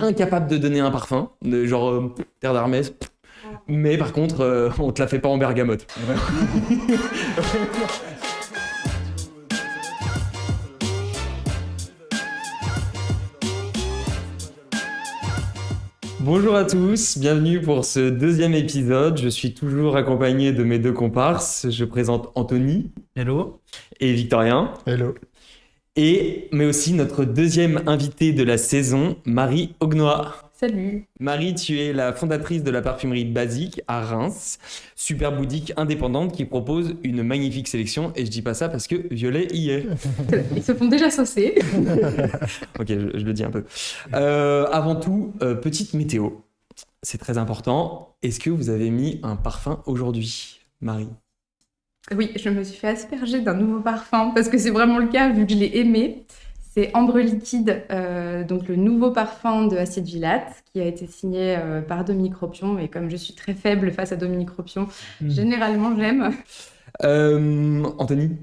Incapable de donner un parfum, de genre Terre d'Hermès, mais par contre, on te la fait pas en bergamote. Bonjour à tous, bienvenue pour ce deuxième épisode. Je suis toujours accompagné de mes deux comparses. Je présente Anthony. Hello. Et Victorien. Hello. Mais aussi notre deuxième invitée de la saison, Marie Augnois. Salut. Marie, tu es la fondatrice de la parfumerie Basique à Reims, super boutique indépendante qui propose une magnifique sélection. Et je dis pas ça parce que Violet y est. Ils se font déjà saucer. Ok, je le dis un peu. Avant tout, petite météo. C'est très important. Est-ce que vous avez mis un parfum aujourd'hui, Marie ? Oui, je me suis fait asperger d'un nouveau parfum parce que c'est vraiment le cas vu que je l'ai aimé. C'est Ambre Liquide, donc le nouveau parfum de Acide Vilat qui a été signé par Dominique Ropion. Et comme je suis très faible face à Dominique Ropion, généralement j'aime. Anthony ?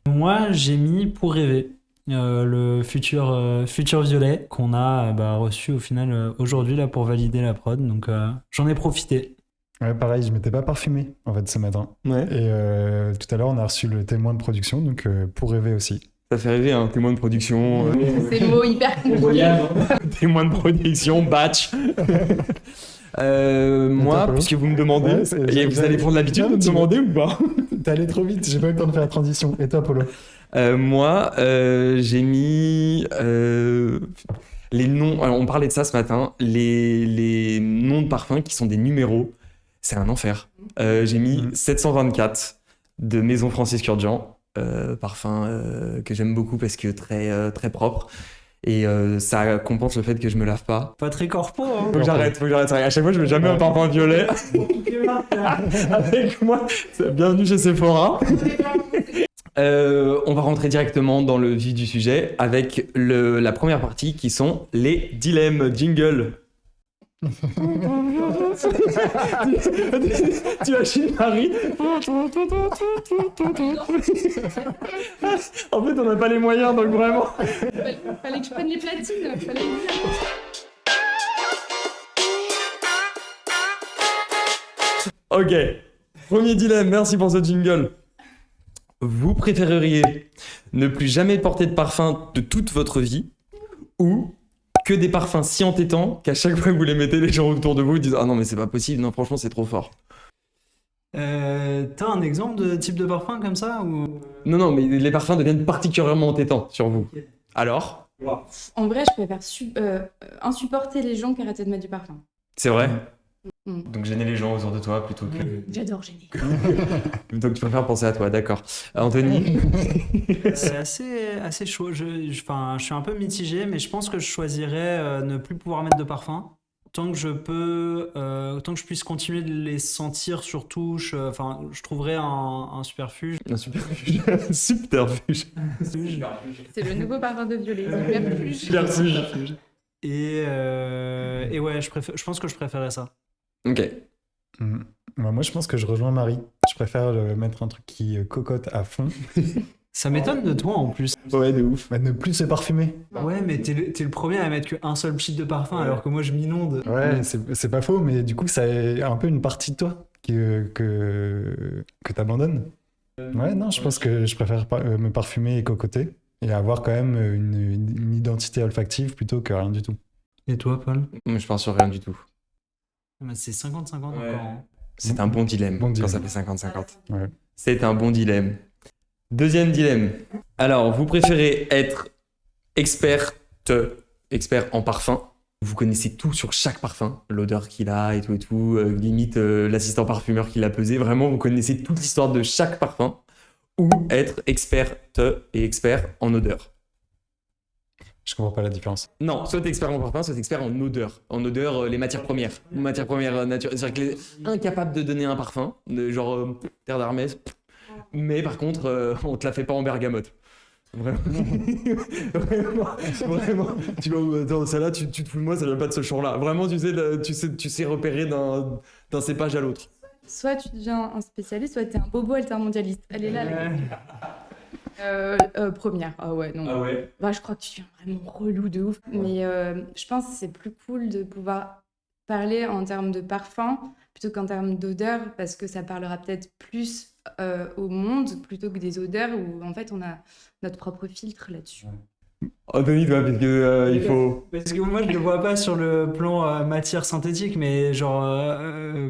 Moi, j'ai mis Pour rêver, le futur violet qu'on a reçu au final aujourd'hui là, pour valider la prod. Donc j'en ai profité. Ouais, pareil, je m'étais pas parfumé en fait ce matin. Ouais. Et tout à l'heure, on a reçu le témoin de production, donc pour rêver aussi. Ça fait rêver, un témoin de production. C'est le mot hyper compliqué. Témoin de production, batch. Moi, puisque vous me demandez, et vous allez prendre l'habitude de me demander ou pas ? T'es allé trop vite, j'ai pas eu le temps de faire la transition. Et toi, Polo ? Moi, j'ai mis les noms. Alors, on parlait de ça ce matin. Les noms de parfums qui sont des numéros, c'est un enfer. J'ai mis 724 de Maison Francis Kurkdjian. Parfum que j'aime beaucoup parce que très propre et ça compense le fait que je me lave pas. Pas très corpo, hein. Faut que j'arrête. À chaque fois je mets jamais un parfum violet avec moi. Bienvenue chez Sephora. On va rentrer directement dans le vif du sujet avec la première partie qui sont les dilemmes. Jingle. Tu imagines Marie. En fait on n'a pas les moyens donc vraiment. Fallait que je prenne les platines. Fallait le dire. Ok, premier dilemme, merci pour ce jingle. Vous préféreriez ne plus jamais porter de parfum de toute votre vie ou que des parfums si entêtants qu'à chaque fois que vous les mettez, les gens autour de vous disent « Ah non mais c'est pas possible, non franchement c'est trop fort ». T'as un exemple de type de parfum comme ça ou... Non mais les parfums deviennent particulièrement entêtants sur vous. Okay. Alors ? En vrai, je préfère insupporter les gens qui arrêtent de mettre du parfum. C'est vrai ? Donc gêner les gens autour de toi plutôt que... J'adore gêner. Donc tu préfères penser à toi, d'accord. Anthony ? C'est assez chaud. Je suis un peu mitigé, mais je pense que je choisirais ne plus pouvoir mettre de parfum. Tant que je puisse continuer de les sentir sur touche, je trouverais un superfuge. Un superfuge. Subterfuge. C'est le nouveau parfum de violet. Superfuge. Et ouais, je pense que je préférais ça. Ok. Moi, je pense que je rejoins Marie. Je préfère mettre un truc qui cocotte à fond. Ça m'étonne de toi en plus. Ouais, de ouf. Ne plus se parfumer. Ouais, mais t'es le premier à mettre qu'un seul shit de parfum alors que moi je m'inonde. Ouais, c'est pas faux, mais du coup, ça est un peu une partie de toi que t'abandonnes. Ouais, non, je pense que je préfère me parfumer et cocoter et avoir quand même une identité olfactive plutôt que rien du tout. Et toi, Paul ? Moi, je pense sur rien du tout. C'est 50-50 encore. Hein. C'est un bon dilemme quand ça fait 50-50. Ouais. C'est un bon dilemme. Deuxième dilemme. Alors, vous préférez être expert en parfum. Vous connaissez tout sur chaque parfum, l'odeur qu'il a et tout, limite l'assistant parfumeur qui l'a pesé. Vraiment, vous connaissez toute l'histoire de chaque parfum. Ou être experte et expert en odeur. Je comprends pas la différence. Non, soit t'es expert en parfum, soit t'es expert en odeur. En odeur, les matières premières. Matières premières naturelles. C'est-à-dire que incapable de donner un parfum, de genre Terre d'Hermès, mais par contre, on te la fait pas en bergamote. Vraiment. Vraiment. Tu vois, attends, celle-là, tu te fous de moi, ça vient pas de ce champ-là. Vraiment, tu sais repérer d'un cépage à l'autre. Soit tu deviens un spécialiste, soit t'es un bobo altermondialiste. Elle est là, Première. Ah ouais, non. Ah ouais. Bah, je crois que tu es vraiment relou de ouf. Mais je pense que c'est plus cool de pouvoir parler en termes de parfum plutôt qu'en termes d'odeur, parce que ça parlera peut-être plus au monde plutôt que des odeurs où en fait on a notre propre filtre là-dessus. Anthony, toi, parce que il faut. Parce que moi, je le vois pas sur le plan matière synthétique, mais genre,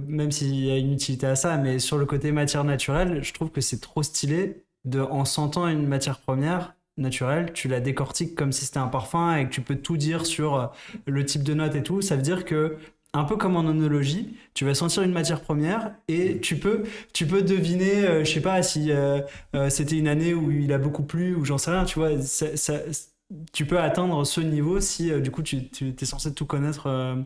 même s'il y a une utilité à ça, mais sur le côté matière naturelle, je trouve que c'est trop stylé en sentant une matière première naturelle, tu la décortiques comme si c'était un parfum et que tu peux tout dire sur le type de note et tout. Ça veut dire que, un peu comme en onologie, tu vas sentir une matière première et tu peux deviner, je sais pas si c'était une année où il a beaucoup plu ou j'en sais rien, tu vois, tu peux atteindre ce niveau si du coup tu es censé tout connaître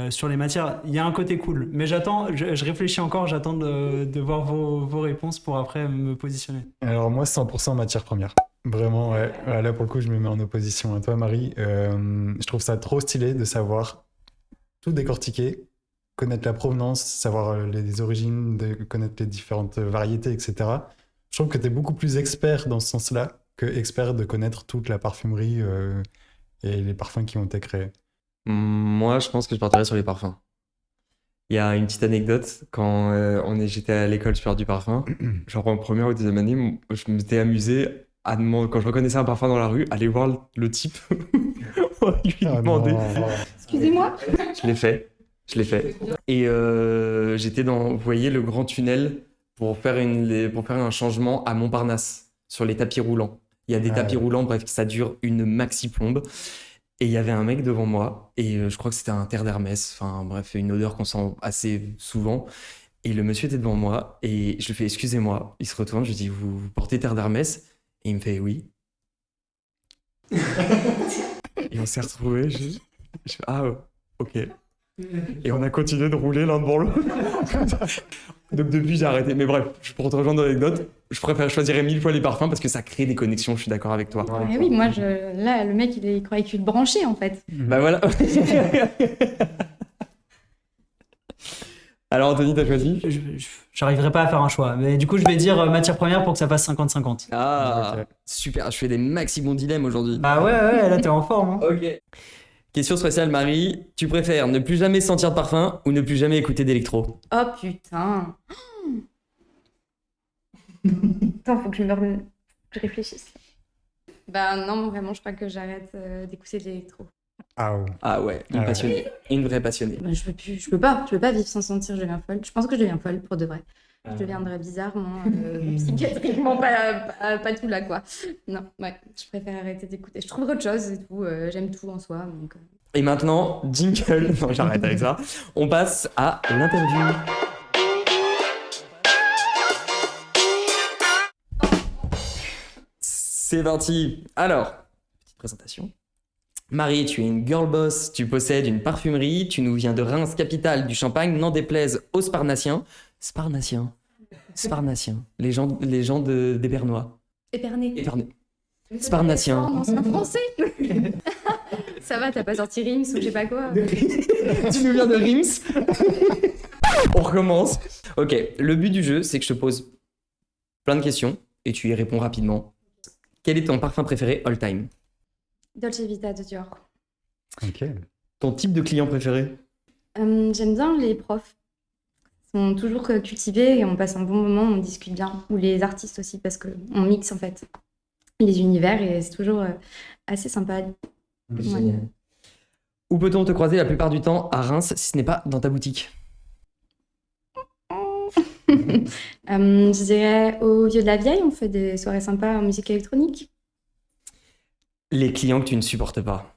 sur les matières. Il y a un côté cool, mais je réfléchis encore, j'attends de voir vos réponses pour après me positionner. Alors moi, 100% matière première. Vraiment, ouais. Là, pour le coup, je me mets en opposition à toi, Marie. Je trouve ça trop stylé de savoir tout décortiquer, connaître la provenance, savoir les origines, connaître les différentes variétés, etc. Je trouve que tu es beaucoup plus expert dans ce sens-là que expert de connaître toute la parfumerie et les parfums qui ont été créés. Moi, je pense que je partirais sur les parfums. Il y a une petite anecdote, quand j'étais à l'école supérieure du parfum, genre en première ou deuxième année, je m'étais amusé à demander, quand je reconnaissais un parfum dans la rue, aller voir le type, lui demander. Non. Excusez-moi. Je l'ai fait. Et j'étais dans, vous voyez, le grand tunnel pour faire un changement à Montparnasse, sur les tapis roulants. Il y a des tapis roulants, bref, ça dure une maxi plombe. Et il y avait un mec devant moi, et je crois que c'était un terre d'Hermès, enfin bref, une odeur qu'on sent assez souvent. Et le monsieur était devant moi, et je lui fais excusez-moi. Il se retourne, je lui dis vous portez terre d'Hermès? Et il me fait oui. Et on s'est retrouvés, je fais ah ok. Et on a continué de rouler l'un devant l'autre. Donc depuis j'ai arrêté. Mais bref, pour te rejoindre dans l'anecdote, je choisirais 1000 fois les parfums parce que ça crée des connexions, je suis d'accord avec toi. Ah oui, moi, là, le mec, il croyait que tu te branchais, en fait. Bah voilà. Alors Anthony, t'as choisi? J'arriverai pas à faire un choix, mais du coup je vais dire matière première pour que ça fasse 50-50. Ah, Ok. super, je fais des maxi bons dilemmes aujourd'hui. Bah ouais, là t'es en forme. Hein. Ok. Question spéciale, Marie. Tu préfères ne plus jamais sentir de parfum ou ne plus jamais écouter d'électro? Oh putain. Attends, faut que je réfléchisse. Bah non, vraiment, je crois que j'arrête d'écouter de l'électro. Ah ouais, une Ah ouais. passionnée. Une vraie passionnée. Bah, je peux pas vivre sans sentir, je deviens folle. Je pense que je deviens folle pour de vrai. Je deviendrais bizarrement, psychiatriquement pas tout là, quoi. Non, ouais, je préfère arrêter d'écouter. Je trouve autre chose et tout, j'aime tout en soi, donc... Et maintenant, jingle. Non, j'arrête avec ça. On passe à l'interview. C'est parti. Alors, petite présentation. Marie, tu es une girl boss, tu possèdes une parfumerie, tu nous viens de Reims, capitale du Champagne, n'en déplaise aux Sparnassiens. Sparnassiens. Les gens des Bernois. Épernay. Sparnassiens. Non, c'est un français. Ça va, t'as pas sorti Rims ou je sais pas quoi. Tu nous viens de Reims. On recommence. Ok, le but du jeu, c'est que je te pose plein de questions et tu y réponds rapidement. Quel est ton parfum préféré all time? Dolce Vita de Dior. Ok. Ton type de client préféré? J'aime bien les profs. Ils sont toujours cultivés et on passe un bon moment, on discute bien. Ou les artistes aussi, parce qu'on mixe en fait les univers et c'est toujours assez sympa. Ouais. Où peut-on te croiser la plupart du temps à Reims si ce n'est pas dans ta boutique? Je dirais au Vieux de la Vieille, on fait des soirées sympas en musique électronique. Les clients que tu ne supportes pas?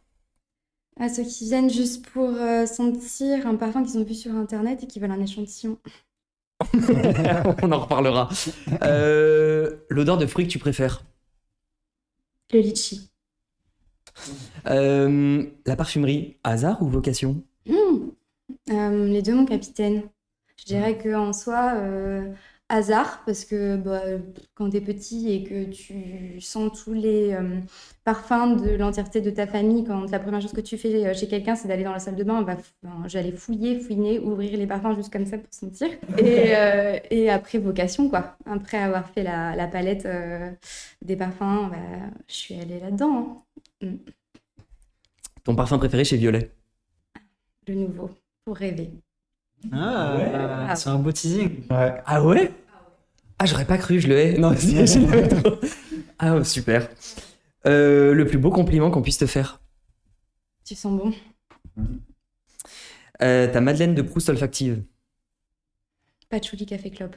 À ceux qui viennent juste pour sentir un parfum qu'ils ont vu sur internet et qui veulent un échantillon. On en reparlera. L'odeur de fruits que tu préfères? Le litchi. La parfumerie, hasard ou vocation? Les deux, mon capitaine. Je dirais qu'en soi, hasard, parce que bah, quand t'es petit et que tu sens tous les parfums de l'entièreté de ta famille, quand la première chose que tu fais chez quelqu'un, c'est d'aller dans la salle de bain, j'allais fouiner, ouvrir les parfums juste comme ça pour sentir. Et après, vocation, quoi. Après avoir fait la palette des parfums, je suis allée là-dedans. Hein. Ton parfum préféré chez Violet? Le nouveau, pour rêver. Ah, c'est un beau teasing. Ouais. Ah ouais? Ah, j'aurais pas cru, je le hais. Non, si, je l'aime trop. Ah, super. Le plus beau compliment qu'on puisse te faire? Tu sens bon. Ta Madeleine de Proust olfactive? Patchouli café clope.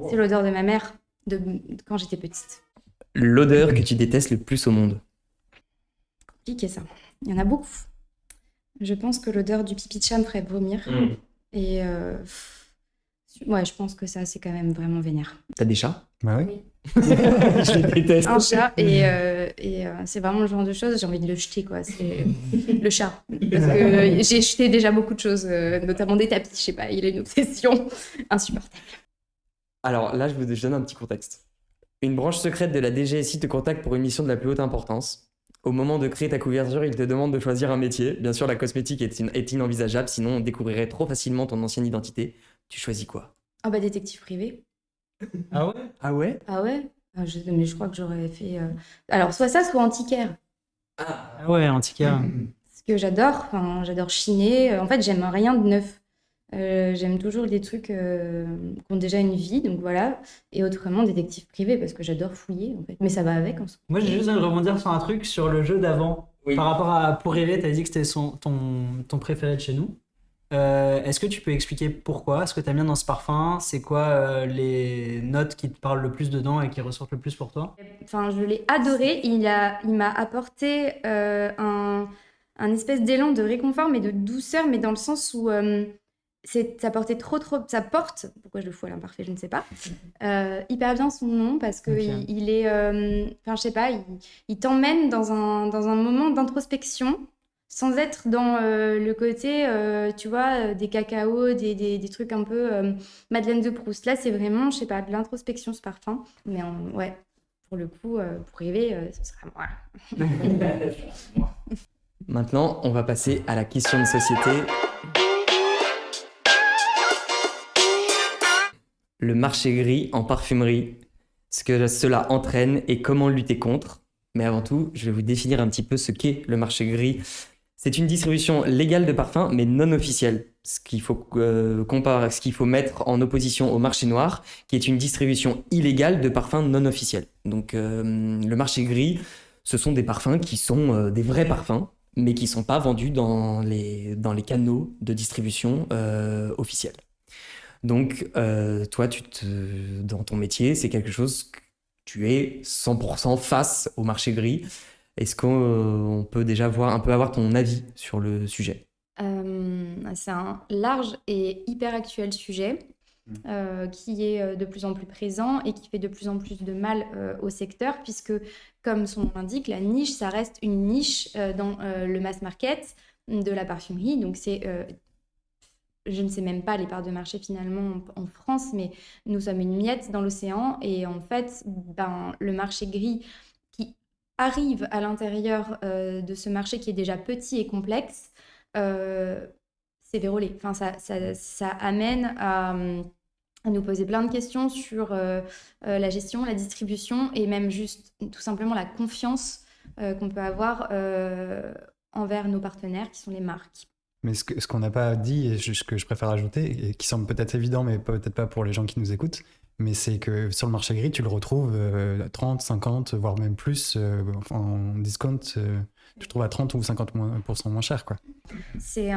C'est l'odeur de ma mère de quand j'étais petite. L'odeur que tu détestes le plus au monde? Compliqué ça. Il y en a beaucoup. Je pense que l'odeur du pipi de chat me ferait vomir. Et ouais, je pense que ça, c'est quand même vraiment vénère. T'as des chats? Bah oui. Je les déteste. Un chat, et c'est vraiment le genre de choses, j'ai envie de le jeter, quoi. C'est le chat. Parce que j'ai jeté déjà beaucoup de choses, notamment des tapis, je sais pas, il a une obsession insupportable. Alors là, je donne un petit contexte. Une branche secrète de la DGSI te contacte pour une mission de la plus haute importance. Au moment de créer ta couverture, il te demande de choisir un métier. Bien sûr, la cosmétique est inenvisageable, sinon on découvrirait trop facilement ton ancienne identité. Tu choisis quoi? Ah bah, détective privé. Ah ouais? Ah ouais? Ah ouais? Mais je crois que j'aurais fait... Alors, soit ça, soit antiquaire. Ah ouais, antiquaire. Parce que j'adore chiner. En fait, j'aime rien de neuf. J'aime toujours les trucs qui ont déjà une vie, donc voilà. Et autrement, détective privé, parce que j'adore fouiller, en fait. Mais ça va avec, en soi. Moi, j'ai juste envie de rebondir sur un truc sur le jeu d'avant. Oui. Par rapport à Pour rêver, t'avais dit que c'était ton préféré de chez nous. Est-ce que tu peux expliquer pourquoi? Ce que t'aimes bien dans ce parfum? C'est quoi les notes qui te parlent le plus dedans et qui ressortent le plus pour toi? Enfin, je l'ai adoré. Il m'a apporté un espèce d'élan de réconfort, mais de douceur, mais dans le sens où ça portait trop... Ça porte, pourquoi je le fous à l'imparfait, je ne sais pas, hyper bien son nom, parce que Ok. il est... Enfin, je sais pas, il t'emmène dans un moment d'introspection, sans être dans le côté, tu vois, des cacaos, des trucs un peu Madeleine de Proust. Là, c'est vraiment, je sais pas, de l'introspection, ce parfum. Mais ouais, pour le coup, pour rêver, ce serait moi. Maintenant, on va passer à la question de société. Le marché gris en parfumerie, ce que cela entraîne et comment lutter contre. Mais avant tout, je vais vous définir un petit peu ce qu'est le marché gris. C'est une distribution légale de parfums, mais non officielle. Ce qu'il faut ce qu'il faut mettre en opposition au marché noir, qui est une distribution illégale de parfums non officiels. Donc, le marché gris, ce sont des parfums qui sont des vrais parfums, mais qui ne sont pas vendus dans les canaux de distribution officiels. Donc, toi, dans ton métier, c'est quelque chose que tu es 100% face au marché gris. Est-ce qu'on peut déjà avoir ton avis sur le sujet? C'est un large et hyper actuel sujet qui est de plus en plus présent et qui fait de plus en plus de mal au secteur, puisque, comme son nom l'indique, la niche, ça reste une niche dans le mass market de la parfumerie. Donc, je ne sais même pas les parts de marché finalement en France, mais nous sommes une miette dans l'océan. Et en fait, le marché gris qui arrive à l'intérieur de ce marché qui est déjà petit et complexe, c'est vérolé. Enfin, ça amène à nous poser plein de questions sur la gestion, la distribution et même juste tout simplement la confiance qu'on peut avoir envers nos partenaires qui sont les marques. Mais ce qu'on n'a pas dit, et ce que je préfère ajouter, et qui semble peut-être évident, mais peut-être pas pour les gens qui nous écoutent, mais c'est que sur le marché gris, tu le retrouves à 30, 50, voire même plus en discount. Tu le trouves à 30 ou 50% moins cher, quoi. C'est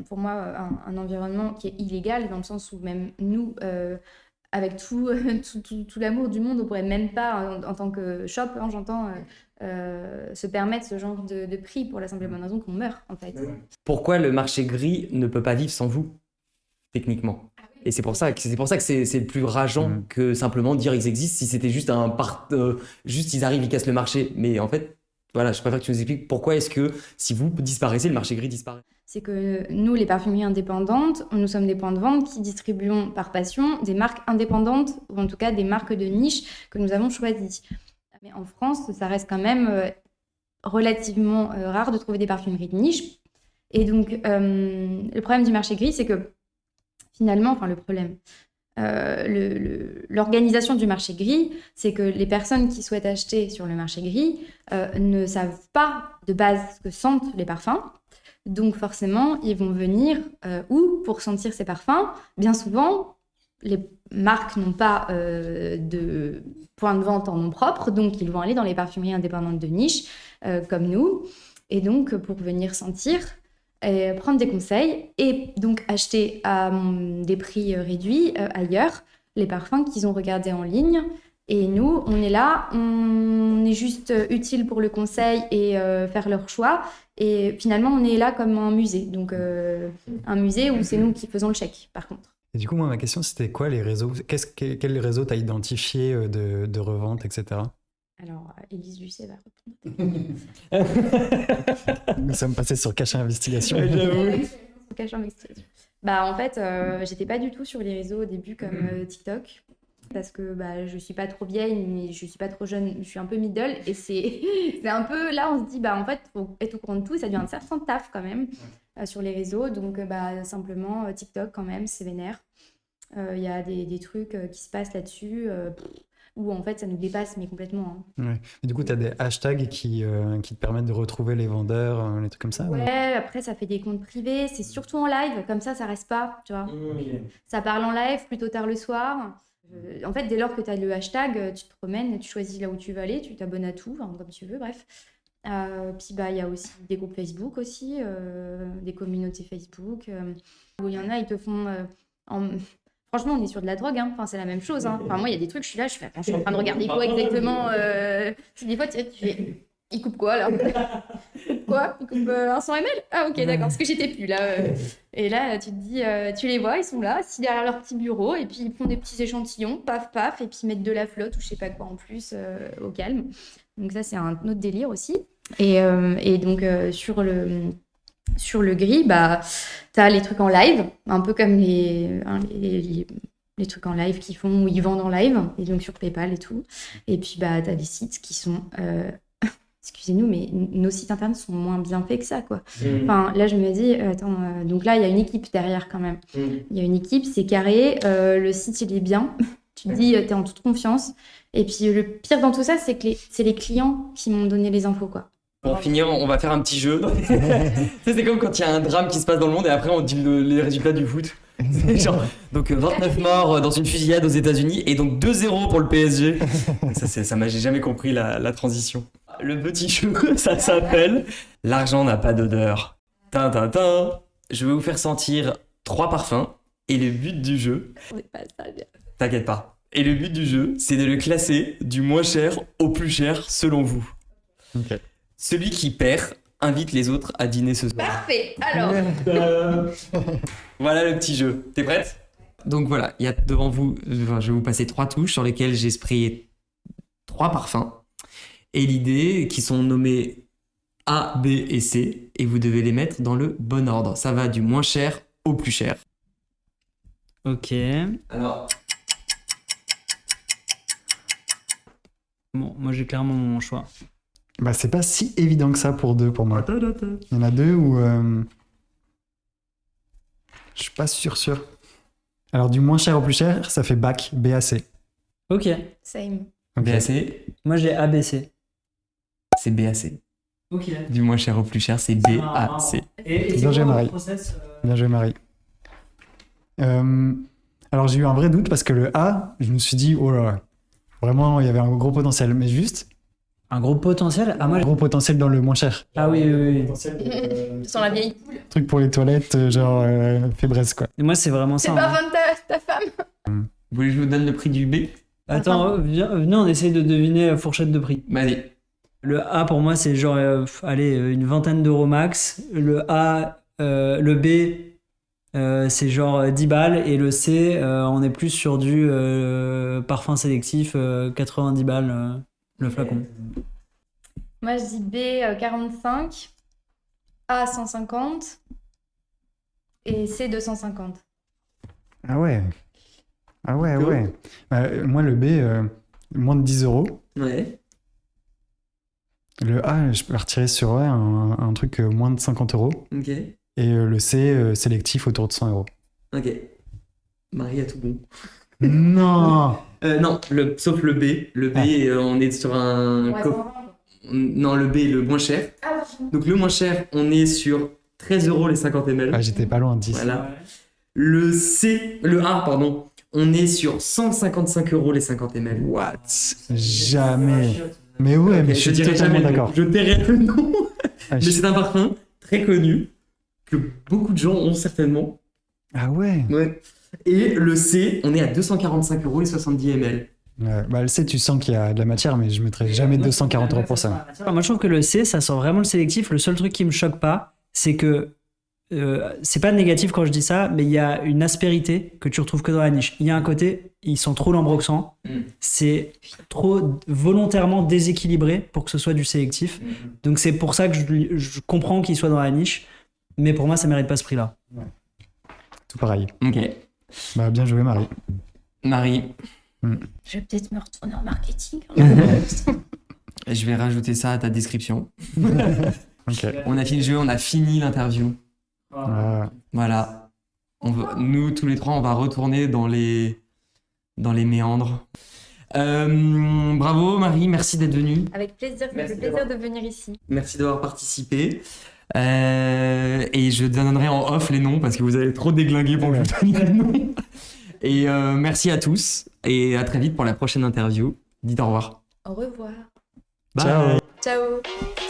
pour moi un environnement qui est illégal, dans le sens où même nous, avec tout l'amour du monde, on pourrait même pas, en tant que shop, hein, j'entends, se permettre ce genre de prix, pour la simple et bonne raison qu'on meurt, en fait. Pourquoi le marché gris ne peut pas vivre sans vous, techniquement? Et c'est pour ça que c'est plus rageant que simplement dire ils existent. Si c'était juste juste ils arrivent, ils cassent le marché. Mais en fait, Voilà, je préfère que tu nous expliques pourquoi est-ce que si vous disparaissez, le marché gris disparaît. C'est que nous, les parfumeries indépendantes, nous sommes des points de vente qui distribuons par passion des marques indépendantes, ou en tout cas des marques de niche que nous avons choisies. Mais en France, ça reste quand même relativement rare de trouver des parfumeries de niche. Et donc, le problème du marché gris, c'est que finalement, enfin le problème, l'organisation du marché gris, c'est que les personnes qui souhaitent acheter sur le marché gris ne savent pas de base ce que sentent les parfums. Donc forcément, ils vont venir où pour sentir ces parfums? Bien souvent, les marques n'ont pas de point de vente en nom propre, donc ils vont aller dans les parfumeries indépendantes de niche, comme nous, et donc pour venir sentir, et prendre des conseils, et donc acheter à des prix réduits ailleurs les parfums qu'ils ont regardés en ligne. Et nous, on est là, on est juste utile pour le conseil et faire leur choix. Et finalement, on est là comme un musée. Donc, un musée où c'est nous qui faisons le chèque, par contre. Et du coup, moi, ma question, c'était quoi les réseaux? Quel réseau t'as identifié de revente, etc. Alors, Élise Lucet va répondre. Nous sommes passés sur Cache Investigation. Bah, en fait, j'étais pas du tout sur les réseaux au début comme TikTok. Parce que bah, je suis pas trop vieille, mais je suis pas trop jeune, je suis un peu middle. Et c'est un peu là, on se dit, bah, en fait, faut être au courant de tout. Ça devient un certain taf quand même sur les réseaux. Donc, bah, simplement, TikTok quand même, c'est vénère. Il y a des trucs qui se passent là-dessus où en fait, ça nous dépasse, mais complètement. Hein. Ouais. Et du coup, tu as des hashtags qui te permettent de retrouver les vendeurs, les trucs comme ça? Ouais, après, ça fait des comptes privés. C'est surtout en live. Comme ça reste pas, tu vois. Ça parle en live plutôt tard le soir. En fait, dès lors que tu as le hashtag, tu te promènes, tu choisis là où tu veux aller, tu t'abonnes à tout, enfin, comme tu veux, bref. Puis bah, y a aussi des groupes Facebook aussi, des communautés Facebook, où il y en a, ils te font... Franchement, on est sur de la drogue, hein. Enfin, c'est la même chose. Hein. Enfin, moi, il y a des trucs, je suis là, je fais, attends, je suis en train de regarder quoi exactement. Des fois, tu fais, il coupe quoi là? Quoi? Il coupe un 100 ml? Ah, ok, d'accord, parce que j'étais plus là. Et là, tu te dis, tu les vois, ils sont là, assis derrière leur petit bureau, et puis ils font des petits échantillons, paf, paf, et puis ils mettent de la flotte ou je sais pas quoi en plus, au calme. Donc, ça, c'est un autre délire aussi. Et donc, sur le gris, bah, t'as les trucs en live, un peu comme les trucs en live qu'ils font, où ils vendent en live, et donc sur PayPal et tout. Et puis, bah, t'as des sites qui sont... excusez-nous, mais nos sites internet sont moins bien faits que ça, quoi. Enfin, là, je me dis, attends, donc là, il y a une équipe derrière quand même. Il y a une équipe, c'est carré, le site, il est bien. Tu te dis, t'es en toute confiance. Et puis, le pire dans tout ça, c'est que c'est les clients qui m'ont donné les infos, quoi. Pour finir, on va faire un petit jeu. C'est comme quand il y a un drame qui se passe dans le monde et après on dit les résultats du foot. Genre, donc 29 morts dans une fusillade aux États-Unis et donc 2-0 pour le PSG. J'ai jamais compris la transition. Le petit jeu, ça s'appelle L'argent n'a pas d'odeur. Tintintin. Je vais vous faire sentir 3 parfums et le but du jeu. T'inquiète pas. Et le but du jeu, c'est de le classer du moins cher au plus cher selon vous. Ok. Celui qui perd invite les autres à dîner ce soir. Parfait, alors. Voilà le petit jeu. T'es prête? Donc voilà, il y a devant vous, je vais vous passer 3 touches sur lesquelles j'ai sprayé 3 parfums. Et l'idée, qui sont nommés A, B et C, et vous devez les mettre dans le bon ordre. Ça va du moins cher au plus cher. Ok. Alors, Bon, moi j'ai clairement mon choix. Bah, c'est pas si évident que ça pour moi. Il y en a 2 où je suis pas sûr. Alors, du moins cher au plus cher, ça fait BAC, BAC. Ok. Same. Okay. BAC, Moi j'ai ABC. c'est BAC. Ok. Du moins cher au plus cher, c'est BAC. Et Bien joué, Marie. process, Bien joué, Marie. Alors, j'ai eu un vrai doute parce que le A, je me suis dit, oh là là, vraiment, il y avait un gros potentiel. Mais juste, un gros potentiel. Ah, moi, un gros potentiel dans le moins cher. Ah oui. Sans la vieille poule. Truc pour les toilettes, genre fébreze, quoi. Et moi c'est vraiment C'est ça. pas hein. fan de ta femme. Vous voulez que je vous donne le prix du B? Attends, venez, on essaye de deviner la fourchette de prix. Vas-y. Le A pour moi c'est genre, allez, une vingtaine d'euros max. Le B, c'est genre 10 balles. Et le C, on est plus sur du parfum sélectif, 90 balles le flacon. Moi, je dis B 45, A 150 et C 250. Ah ouais. Ah ouais, ouais. Moi, le B, moins de 10 euros. Ouais. Le A, je peux retirer sur un truc moins de 50 euros. Ok. Et le C, sélectif autour de 100 euros. Ok. Marie a tout bon. Non. Non, sauf le B. Le B, on est sur un... Ouais, 120. Non, le B, le moins cher. Ah, Donc le moins cher, on est sur 13 euros les 50 ml. Ah, j'étais pas loin de 10. Voilà. Le A, pardon, on est sur 155 euros les 50 ml. What? Jamais. Mais ouais, Ok, mais je suis dirai totalement jamais le nom. d'accord. Je tairai le nom. Ah, Mais c'est un parfum très connu que beaucoup de gens ont certainement. Ah ouais. Ouais. Et le C, on est à 245 euros les 70 ml. Bah, le C, tu sens qu'il y a de la matière, mais je mettrais jamais 240 euros pour ça. Moi, je trouve que le C, ça sent vraiment le sélectif. Le seul truc qui me choque pas, c'est que c'est pas négatif quand je dis ça, mais il y a une aspérité que tu retrouves que dans la niche. Il y a un côté, ils sont trop lambroxants. C'est trop volontairement déséquilibré pour que ce soit du sélectif. Donc c'est pour ça que je comprends qu'il soit dans la niche, mais pour moi, ça mérite pas ce prix-là. Tout pareil. Ok. Bah, bien joué, Marie. Marie, je vais peut-être me retourner en marketing. je vais rajouter ça à ta description. Ok. On a fini le jeu, on a fini l'interview. Ah, Voilà. Nous, tous les trois, on va retourner dans les méandres. Bravo Marie, merci d'être venue. Avec plaisir, ça Merci fait plaisir de venir ici. Merci d'avoir participé. Et je donnerai en off les noms parce que vous avez trop déglingué pour que je vous donne les noms. Et merci à tous et à très vite pour la prochaine interview. Dites au revoir. Au revoir. Bye. Ciao. Ciao.